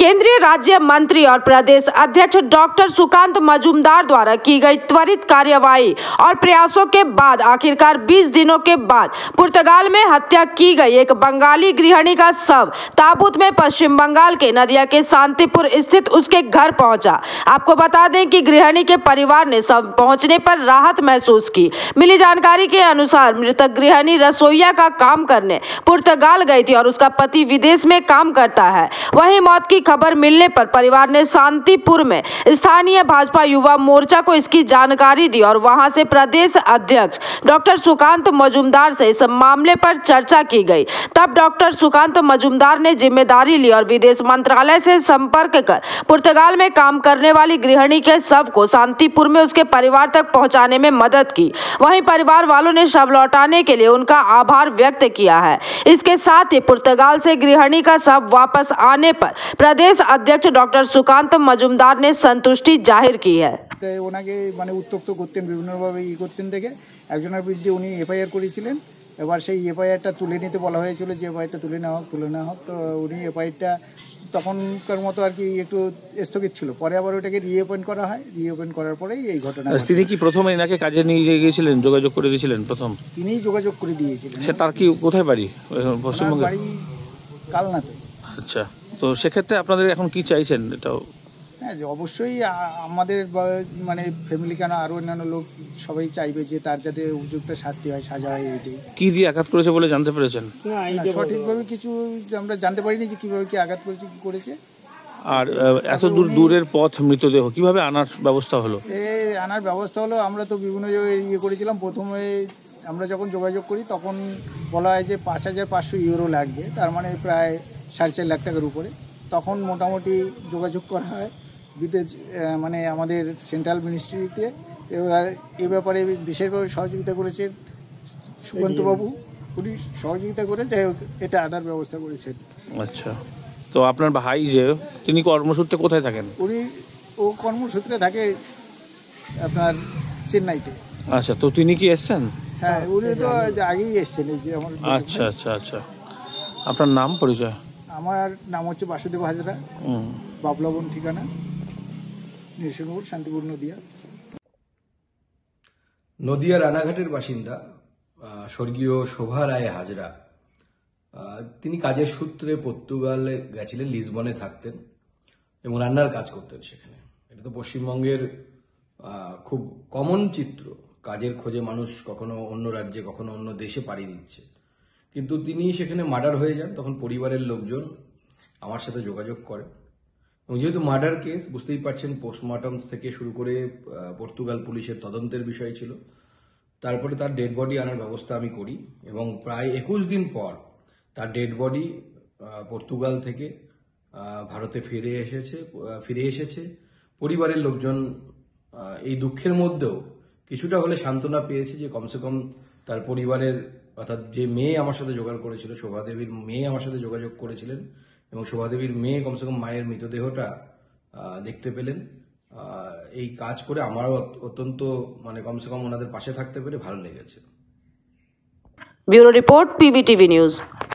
केंद्रीय राज्य मंत्री और प्रदेश अध्यक्ष डॉक्टर सुकांत मजूमदार द्वारा की गई त्वरित कार्यवाही और प्रयासों के बाद आखिरकार 20 दिनों के बाद पुर्तगाल में हत्या की गई एक बंगाली गृहिणी का शव ताबूत में पश्चिम बंगाल के नदिया के शांतिपुर स्थित उसके घर पहुंचा। आपको बता दें कि गृहिणी के परिवार ने शव पहुंचने पर राहत महसूस की। मिली जानकारी के अनुसार मृतक गृहिणी रसोईया का काम करने पुर्तगाल गई थी और उसका पति विदेश में काम करता है। वहीं मौत की खबर मिलने पर परिवार ने शांतिपुर में स्थानीय भाजपा युवा मोर्चा को इसकी जानकारी दी और वहां से प्रदेश अध्यक्ष डॉक्टर सुकांत मजूमदार से इस मामले पर चर्चा की गई। तब डॉक्टर सुकांत मजूमदार ने जिम्मेदारी ली और विदेश मंत्रालय से संपर्क कर पुर्तगाल में काम करने वाली गृहिणी के शव को शांतिपुर में उसके परिवार तक पहुंचाने में मदद की। वहीं परिवार वालों ने शव लौटाने के लिए उनका आभार व्यक्त किया है। इसके साथ ही पुर्तगाल से गृहिणी का शव वापस आने पर प्रदेश अध्यक्ष डॉक्टर सुकांत मजूमदार ने संतुष्टि जाहिर की है। ওনাকে মানে উত্তক্ত করতেন বিভিন্নভাবে করতেন দেখে একজনের বিরুদ্ধে উনি এফআইআর করেছিলেন। এবার সেই এফআইআরটা তুলে নিতে বলা হয়েছিল যে এফআইআরটা তুলে নেওয়া হোক। তো উনি এফআইআরটা তখনকার মতো আর কি একটু স্থগিত ছিল, পরে আবার ওটাকে রিওপেন করা হয়। রিওপেন করার পরেই এই ঘটনা। তিনি কি প্রথমে এনাকে কাজে নিয়ে গিয়েছিলেন, যোগাযোগ করে দিয়েছিলেন? প্রথম তিনিই যোগাযোগ করে দিয়েছিলেন। সে তার কি কোথায় বাড়ি? পশ্চিমবঙ্গে বাড়ি কালনাতে। আচ্ছা, তো সেক্ষেত্রে আপনাদের এখন কি চাইছেন? এটাও হ্যাঁ, যে অবশ্যই আমাদের মানে ফ্যামিলি কেন আরো অন্যান্য লোক সবাই চাইবে যে তার যাতে উপযুক্ত শাস্তি হয়, সাজা হয়। এটাই। কি দিয়ে আঘাত করেছে বলে জানতে পেরেছেন? সঠিকভাবে কিছু আমরা জানতে পারিনি যে কিভাবে কি আঘাত করেছে, কি করেছে। আর এত দূরের পথ মৃতদেহ কিভাবে আনার ব্যবস্থা হলো? আনার ব্যবস্থা হলো, আমরা তো বিভিন্ন জায়গায় করেছিলাম। প্রথমে আমরা যখন যোগাযোগ করি তখন বলা হয় যে 5,500 ইউরো লাগবে, তার মানে প্রায় 4.5 লাখ টাকার উপরে। তখন মোটামুটি যোগাযোগ করা হয় বিদেশ মানে আমাদের সেন্ট্রাল মিনিস্ট্রিতে। এবার এ ব্যাপারে বিশেষভাবে সহযোগিতা করেছেন সুকান্তবাবু, উনি সহযোগিতা করে যাই হোক এটা আনার ব্যবস্থা করেছেন। আচ্ছা, তো আপনার ভাই যে তিনি কর্মসূত্রে কোথায় থাকেন? ও কর্মসূত্রে থাকে আপনার চেন্নাইতে। আচ্ছা, তো তিনি কি এসছেন? হ্যাঁ, উনি তো আগেই এসছেন। এই যে আমার। আচ্ছা আচ্ছা আচ্ছা, আপনার নাম পরিচয়? আমার নাম হচ্ছে বাসুদেব হাজরা, বাবলাবন ঠিকানা, নিশনপুর, শান্তিপুর, নদিয়া। নদিয়া রানাঘাটের বাসিন্দা স্বর্গীয় শোভা রায় হাজরা, তিনি কাজের সূত্রে পর্তুগালে গেছিলেন, লিসবনে থাকতেন এবং রান্নার কাজ করতেন সেখানে। এটা তো পশ্চিমবঙ্গের খুব কমন চিত্র, কাজের খোঁজে মানুষ কখনো অন্য রাজ্যে কখনো অন্য দেশে পাড়ি দিচ্ছে। কিন্তু তিনি সেখানে মার্ডার হয়ে যান। তখন পরিবারের লোকজন আমার সাথে যোগাযোগ করে এবং যেহেতু মার্ডার কেস বুঝতেই পারছেন, পোস্টমর্টম থেকে শুরু করে পর্তুগাল পুলিশের তদন্তের বিষয় ছিল। তারপরে তার ডেড বডি আনার ব্যবস্থা আমি করি এবং প্রায় 21 দিন পর তার ডেড বডি পর্তুগাল থেকে ভারতে ফিরে এসেছে। পরিবারের লোকজন এই দুঃখের মধ্যেও কিছুটা হলে সান্ত্বনা পেয়েছে যে কমসে কম তার পরিবারের, অর্থাৎ যে মেয়ে আমার সাথে যোগাযোগ করেছিল, শোভাদেবীর মেয়ে আমার সাথে যোগাযোগ করেছিলেন এবং শোভাদেবীর মেয়ে কমসে কম মায়ের মৃতদেহটা দেখতে পেলেন। এই কাজ করে আমারও অত্যন্ত মানে কমসে কম ওনাদের পাশে থাকতে পেরে ভালো লেগেছে। Bureau report, PBTV news.